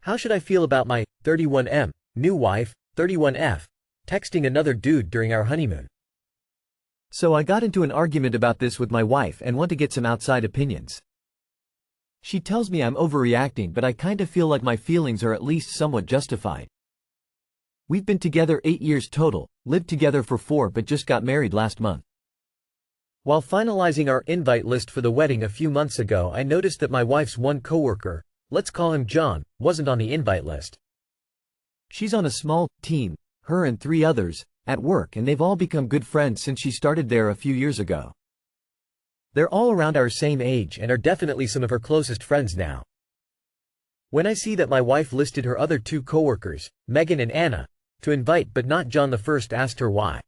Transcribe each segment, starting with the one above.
How should I feel about my 31M new wife, 31F, texting another dude during our honeymoon? So I got into an argument about this with my wife and want to get some outside opinions. She tells me I'm overreacting, but I kinda feel like my feelings are at least somewhat justified. We've been together 8 years total, lived together for 4 but just got married last month. While finalizing our invite list for the wedding a few months ago, I noticed that my wife's one coworker, let's call him John, wasn't on the invite list. She's on a small team, her and 3 others, at work, and they've all become good friends since she started there a few years ago. They're all around our same age and are definitely some of her closest friends now. When I see that my wife listed her other 2 coworkers, Megan and Anna, to invite but not John, the first asked her why.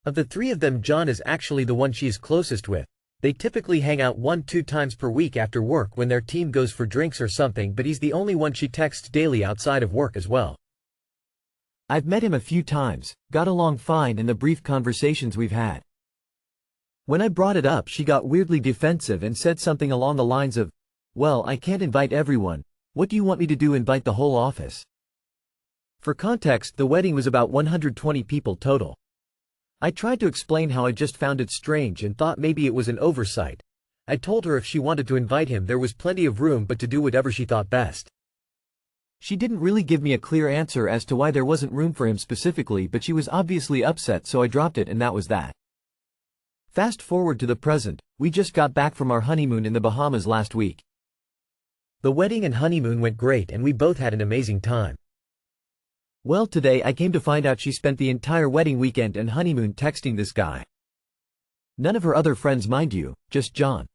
Of the 3 of them, John is actually the one she is closest with. They typically hang out 1-2 times per week after work when their team goes for drinks or something, but he's the only one she texts daily outside of work as well. I've met him a few times, got along fine in the brief conversations we've had. When I brought it up, she got weirdly defensive and said something along the lines of, "Well, I can't invite everyone. What do you want me to do, invite the whole office?" For context, the wedding was about 120 people total. I tried to explain how I just found it strange and thought maybe it was an oversight. I told her if she wanted to invite him there was plenty of room, but to do whatever she thought best. She didn't really give me a clear answer as to why there wasn't room for him specifically, but she was obviously upset, so I dropped it and that was that. Fast forward to the present, we just got back from our honeymoon in the Bahamas last week. The wedding and honeymoon went great and we both had an amazing time. Well, today I came to find out she spent the entire wedding weekend and honeymoon texting this guy. None of her other friends, mind you, just John.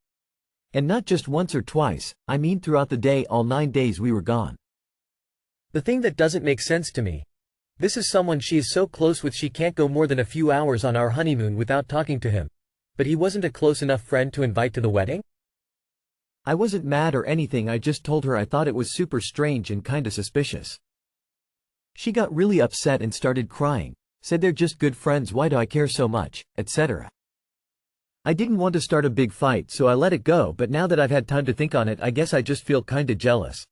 And not just once or twice, I mean throughout the day, all 9 days we were gone. The thing that doesn't make sense to me. This is someone she is so close with she can't go more than a few hours on our honeymoon without talking to him. But he wasn't a close enough friend to invite to the wedding? I wasn't mad or anything, I just told her I thought it was super strange and kinda suspicious. She got really upset and started crying, said they're just good friends, why do I care so much, etc. I didn't want to start a big fight, so I let it go, but now that I've had time to think on it, I guess I just feel kinda jealous.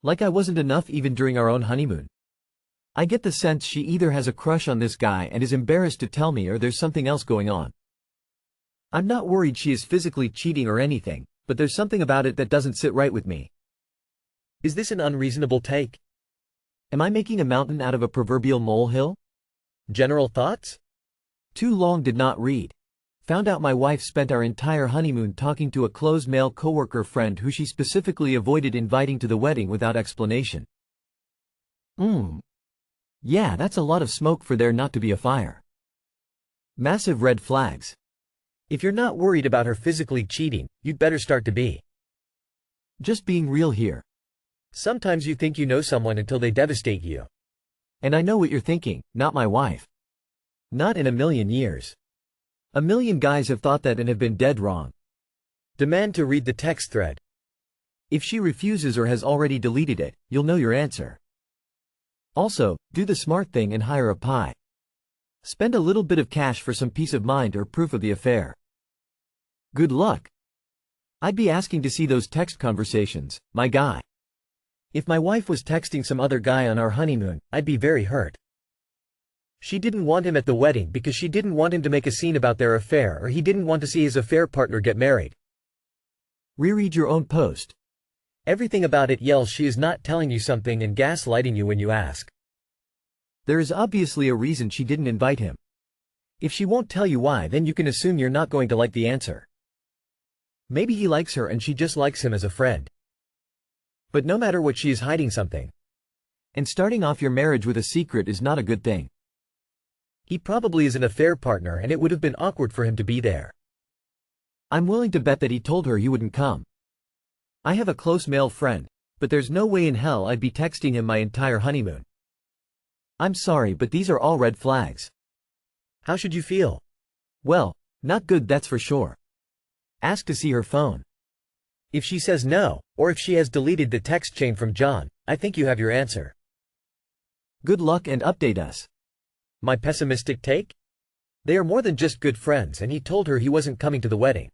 Like I wasn't enough even during our own honeymoon. I get the sense she either has a crush on this guy and is embarrassed to tell me, or there's something else going on. I'm not worried she is physically cheating or anything, but there's something about it that doesn't sit right with me. Is this an unreasonable take? Am I making a mountain out of a proverbial molehill? General thoughts? Too long did not read. Found out my wife spent our entire honeymoon talking to a close male coworker friend who she specifically avoided inviting to the wedding without explanation. Yeah, that's a lot of smoke for there not to be a fire. Massive red flags. If you're not worried about her physically cheating, you'd better start to be. Just being real here. Sometimes you think you know someone until they devastate you. And I know what you're thinking, not my wife. Not in a million years. A million guys have thought that and have been dead wrong. Demand to read the text thread. If she refuses or has already deleted it, you'll know your answer. Also, do the smart thing and hire a pie. Spend a little bit of cash for some peace of mind or proof of the affair. Good luck. I'd be asking to see those text conversations, my guy. If my wife was texting some other guy on our honeymoon, I'd be very hurt. She didn't want him at the wedding because she didn't want him to make a scene about their affair, or he didn't want to see his affair partner get married. Reread your own post. Everything about it yells she is not telling you something and gaslighting you when you ask. There is obviously a reason she didn't invite him. If she won't tell you why, then you can assume you're not going to like the answer. Maybe he likes her and she just likes him as a friend. But no matter what, she is hiding something. And starting off your marriage with a secret is not a good thing. He probably is an affair partner and it would have been awkward for him to be there. I'm willing to bet that he told her he wouldn't come. I have a close male friend, but there's no way in hell I'd be texting him my entire honeymoon. I'm sorry, but these are all red flags. How should you feel? Well, not good, that's for sure. Ask to see her phone. If she says no, or if she has deleted the text chain from John, I think you have your answer. Good luck and update us. My pessimistic take? They are more than just good friends and he told her he wasn't coming to the wedding.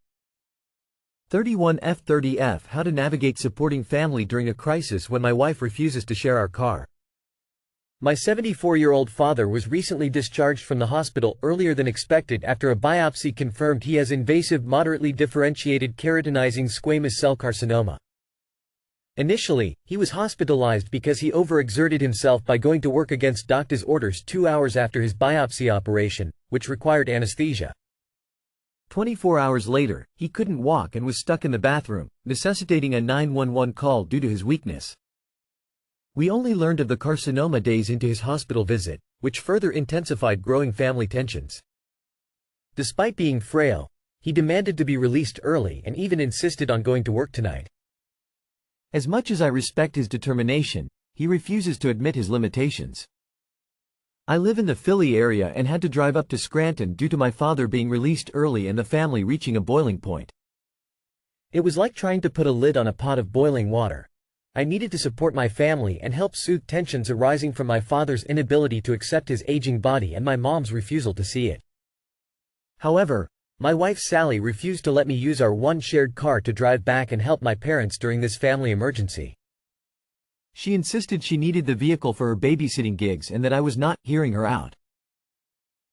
31 F30F How to navigate supporting family during a crisis when my wife refuses to share our car. My 74-year-old father was recently discharged from the hospital earlier than expected after a biopsy confirmed he has invasive moderately differentiated keratinizing squamous cell carcinoma. Initially, he was hospitalized because he overexerted himself by going to work against doctor's orders 2 hours after his biopsy operation, which required anesthesia. 24 hours later, he couldn't walk and was stuck in the bathroom, necessitating a 911 call due to his weakness. We only learned of the carcinoma days into his hospital visit, which further intensified growing family tensions. Despite being frail, he demanded to be released early and even insisted on going to work tonight. As much as I respect his determination, he refuses to admit his limitations. I live in the Philly area and had to drive up to Scranton due to my father being released early and the family reaching a boiling point. It was like trying to put a lid on a pot of boiling water. I needed to support my family and help soothe tensions arising from my father's inability to accept his aging body and my mom's refusal to see it. However, my wife Sally refused to let me use our one shared car to drive back and help my parents during this family emergency. She insisted she needed the vehicle for her babysitting gigs and that I was not hearing her out.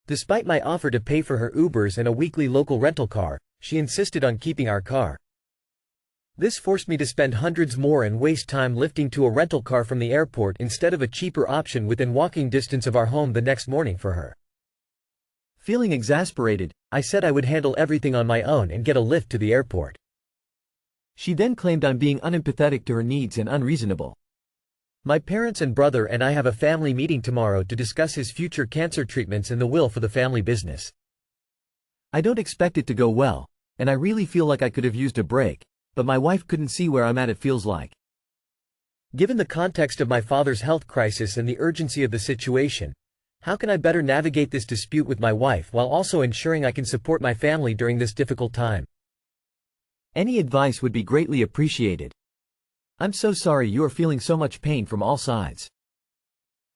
Despite my offer to pay for her Ubers and a weekly local rental car, she insisted on keeping our car. This forced me to spend hundreds more and waste time lifting to a rental car from the airport instead of a cheaper option within walking distance of our home the next morning for her. Feeling exasperated, I said I would handle everything on my own and get a lift to the airport. She then claimed I'm being unempathetic to her needs and unreasonable. My parents and brother and I have a family meeting tomorrow to discuss his future cancer treatments and the will for the family business. I don't expect it to go well, and I really feel like I could have used a break, but my wife couldn't see where I'm at. It feels like. Given the context of my father's health crisis and the urgency of the situation, how can I better navigate this dispute with my wife while also ensuring I can support my family during this difficult time? Any advice would be greatly appreciated. I'm so sorry you are feeling so much pain from all sides.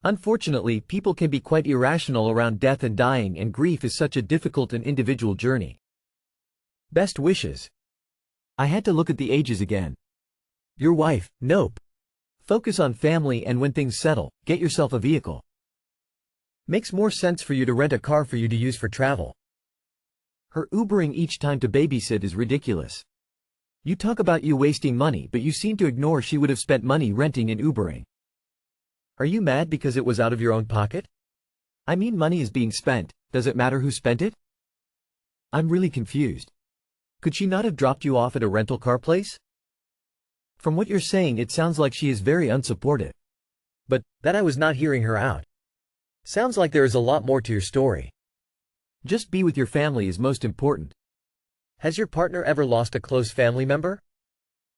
Unfortunately, people can be quite irrational around death and dying, and grief is such a difficult and individual journey. Best wishes. I had to look at the ages again. Your wife, nope. Focus on family, and when things settle, get yourself a vehicle. Makes more sense for you to rent a car for you to use for travel. Her Ubering each time to babysit is ridiculous. You talk about you wasting money, but you seem to ignore she would have spent money renting and Ubering. Are you mad because it was out of your own pocket? I mean, money is being spent, does it matter who spent it? I'm really confused. Could she not have dropped you off at a rental car place? From what you're saying, it sounds like she is very unsupportive. But that I was not hearing her out. Sounds like there is a lot more to your story. Just be with your family is most important. Has your partner ever lost a close family member?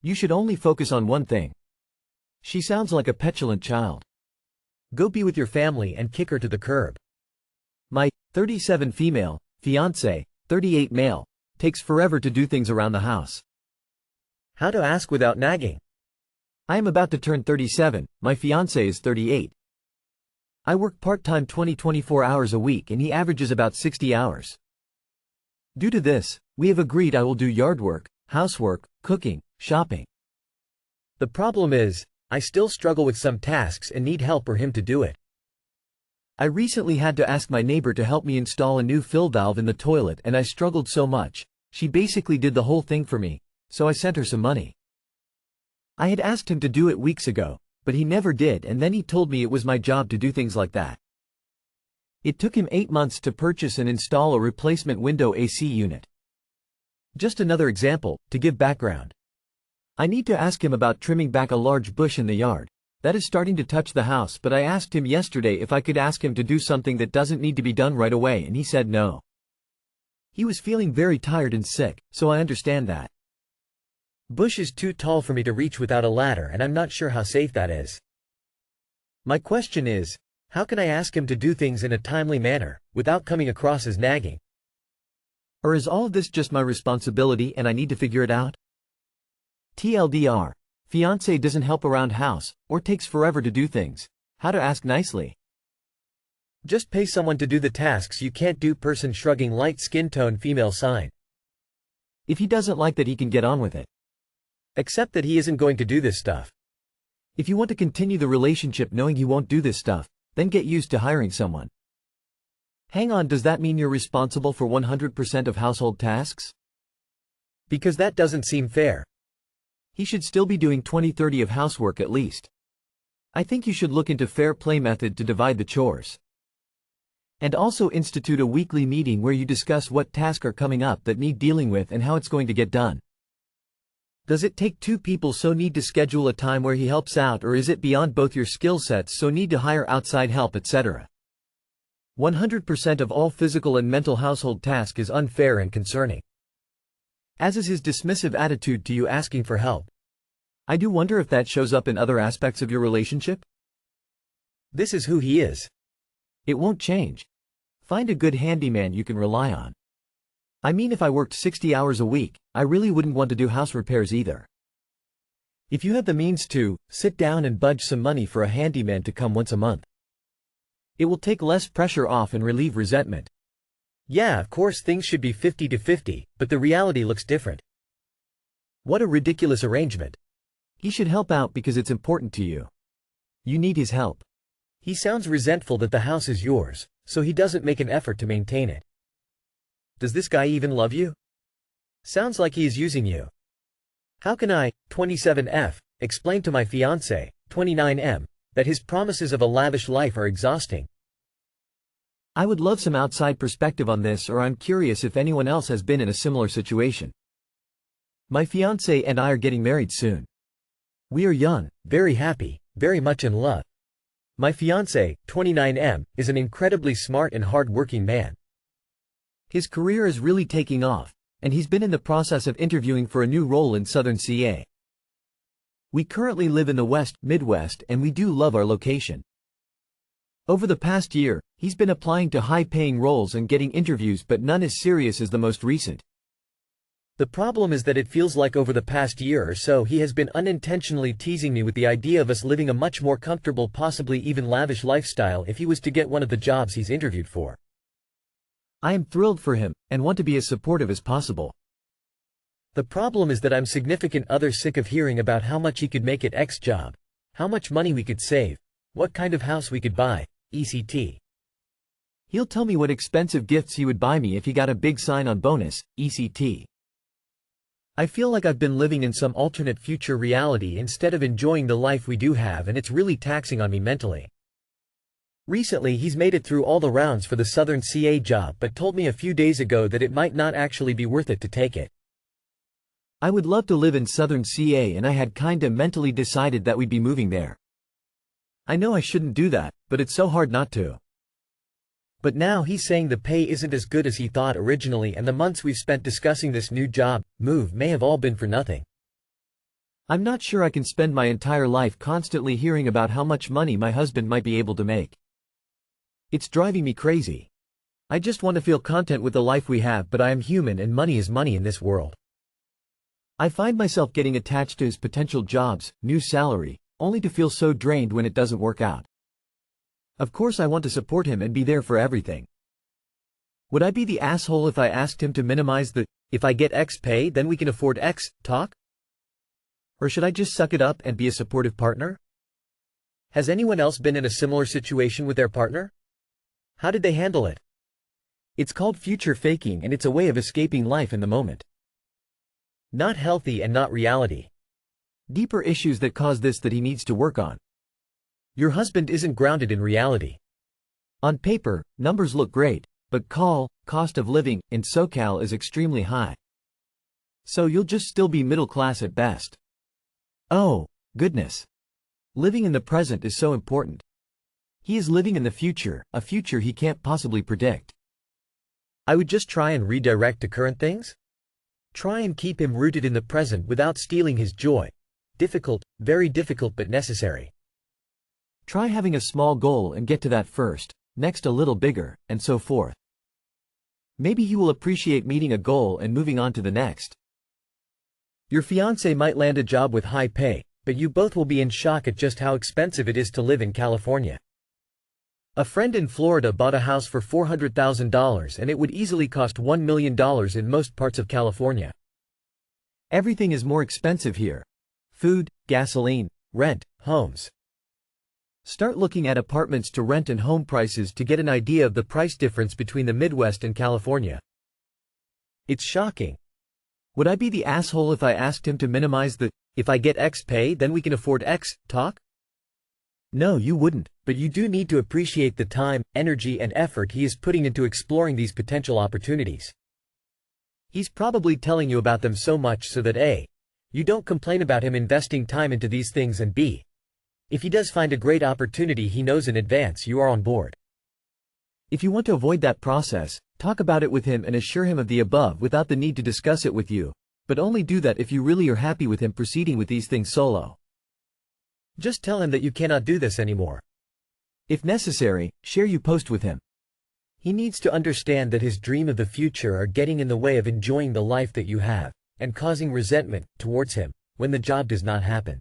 You should only focus on one thing. She sounds like a petulant child. Go be with your family and kick her to the curb. My 37 female fiancé, 38 male, takes forever to do things around the house. How to ask without nagging? I am about to turn 37, my fiancé is 38. I work part-time 24 hours a week and he averages about 60 hours. Due to this, we have agreed I will do yard work, housework, cooking, shopping. The problem is, I still struggle with some tasks and need help or him to do it. I recently had to ask my neighbor to help me install a new fill valve in the toilet and I struggled so much, she basically did the whole thing for me, so I sent her some money. I had asked him to do it weeks ago, but he never did, and then he told me it was my job to do things like that. It took him 8 months to purchase and install a replacement window AC unit. Just another example, to give background. I need to ask him about trimming back a large bush in the yard. That is starting to touch the house, but I asked him yesterday if I could ask him to do something that doesn't need to be done right away, and he said no. He was feeling very tired and sick, so I understand that. Bush is too tall for me to reach without a ladder, and I'm not sure how safe that is. My question is, how can I ask him to do things in a timely manner, without coming across as nagging? Or is all of this just my responsibility and I need to figure it out? TLDR. Fiancé doesn't help around house, or takes forever to do things. How to ask nicely? Just pay someone to do the tasks you can't do. Person shrugging, light skin tone, female sign. If he doesn't like that, he can get on with it. Except that he isn't going to do this stuff. If you want to continue the relationship knowing he won't do this stuff, then get used to hiring someone. Hang on, does that mean you're responsible for 100% of household tasks? Because that doesn't seem fair. He should still be doing 20-30 of housework at least. I think you should look into fair play method to divide the chores. And also institute a weekly meeting where you discuss what tasks are coming up that need dealing with and how it's going to get done. Does it take two people, so need to schedule a time where he helps out, or is it beyond both your skill sets, so need to hire outside help, etc.? 100% of all physical and mental household tasks is unfair and concerning. As is his dismissive attitude to you asking for help. I do wonder if that shows up in other aspects of your relationship? This is who he is. It won't change. Find a good handyman you can rely on. I mean, if I worked 60 hours a week, I really wouldn't want to do house repairs either. If you have the means to, sit down and budge some money for a handyman to come once a month. It will take less pressure off and relieve resentment. Yeah, of course things should be 50-50, but the reality looks different. What a ridiculous arrangement. He should help out because it's important to you. You need his help. He sounds resentful that the house is yours, so he doesn't make an effort to maintain it. Does this guy even love you? Sounds like he is using you. How can I, 27F, explain to my fiancé, 29M, that his promises of a lavish life are exhausting? I would love some outside perspective on this, or I'm curious if anyone else has been in a similar situation. My fiancé and I are getting married soon. We are young, very happy, very much in love. My fiancé, 29M, is an incredibly smart and hard-working man. His career is really taking off, and he's been in the process of interviewing for a new role in Southern CA. We currently live in the Midwest, and we do love our location. Over the past year, he's been applying to high-paying roles and getting interviews, but none as serious as the most recent. The problem is that it feels like over the past year or so he has been unintentionally teasing me with the idea of us living a much more comfortable, possibly even lavish lifestyle if he was to get one of the jobs he's interviewed for. I am thrilled for him, and want to be as supportive as possible. The problem is that I'm significant other sick of hearing about how much he could make at X job, how much money we could save, what kind of house we could buy, etc. He'll tell me what expensive gifts he would buy me if he got a big sign-on bonus, etc. I feel like I've been living in some alternate future reality instead of enjoying the life we do have, and it's really taxing on me mentally. Recently he's made it through all the rounds for the Southern CA job, but told me a few days ago that it might not actually be worth it to take it. I would love to live in Southern CA, and I had kinda mentally decided that we'd be moving there. I know I shouldn't do that, but it's so hard not to. But now he's saying the pay isn't as good as he thought originally, and the months we've spent discussing this new job move may have all been for nothing. I'm not sure I can spend my entire life constantly hearing about how much money my husband might be able to make. It's driving me crazy. I just want to feel content with the life we have, but I am human and money is money in this world. I find myself getting attached to his potential jobs, new salary, only to feel so drained when it doesn't work out. Of course I want to support him and be there for everything. Would I be the asshole if I asked him to minimize the, if I get X pay then we can afford X, talk? Or should I just suck it up and be a supportive partner? Has anyone else been in a similar situation with their partner? How did they handle it? It's called future faking, and it's a way of escaping life in the moment. Not healthy and not reality. Deeper issues that cause this that he needs to work on. Your husband isn't grounded in reality. On paper, numbers look great, but cost of living in SoCal is extremely high. So you'll just still be middle class at best. Oh, goodness. Living in the present is so important. He is living in the future, a future he can't possibly predict. I would just try and redirect to current things? Try and keep him rooted in the present without stealing his joy. Difficult, very difficult, but necessary. Try having a small goal and get to that first, next a little bigger, and so forth. Maybe he will appreciate meeting a goal and moving on to the next. Your fiancé might land a job with high pay, but you both will be in shock at just how expensive it is to live in California. A friend in Florida bought a house for $400,000 and it would easily cost $1 million in most parts of California. Everything is more expensive here. Food, gasoline, rent, homes. Start looking at apartments to rent and home prices to get an idea of the price difference between the Midwest and California. It's shocking. Would I be the asshole if I asked him to minimize the "if I get X pay, then we can afford X" talk? No, you wouldn't. But you do need to appreciate the time, energy and effort he is putting into exploring these potential opportunities. He's probably telling you about them so much so that A, you don't complain about him investing time into these things, and B, if he does find a great opportunity, he knows in advance you are on board. If you want to avoid that process, talk about it with him and assure him of the above without the need to discuss it with you, but only do that if you really are happy with him proceeding with these things solo. Just tell him that you cannot do this anymore. If necessary, share your post with him. He needs to understand that his dream of the future are getting in the way of enjoying the life that you have, and causing resentment towards him when the job does not happen.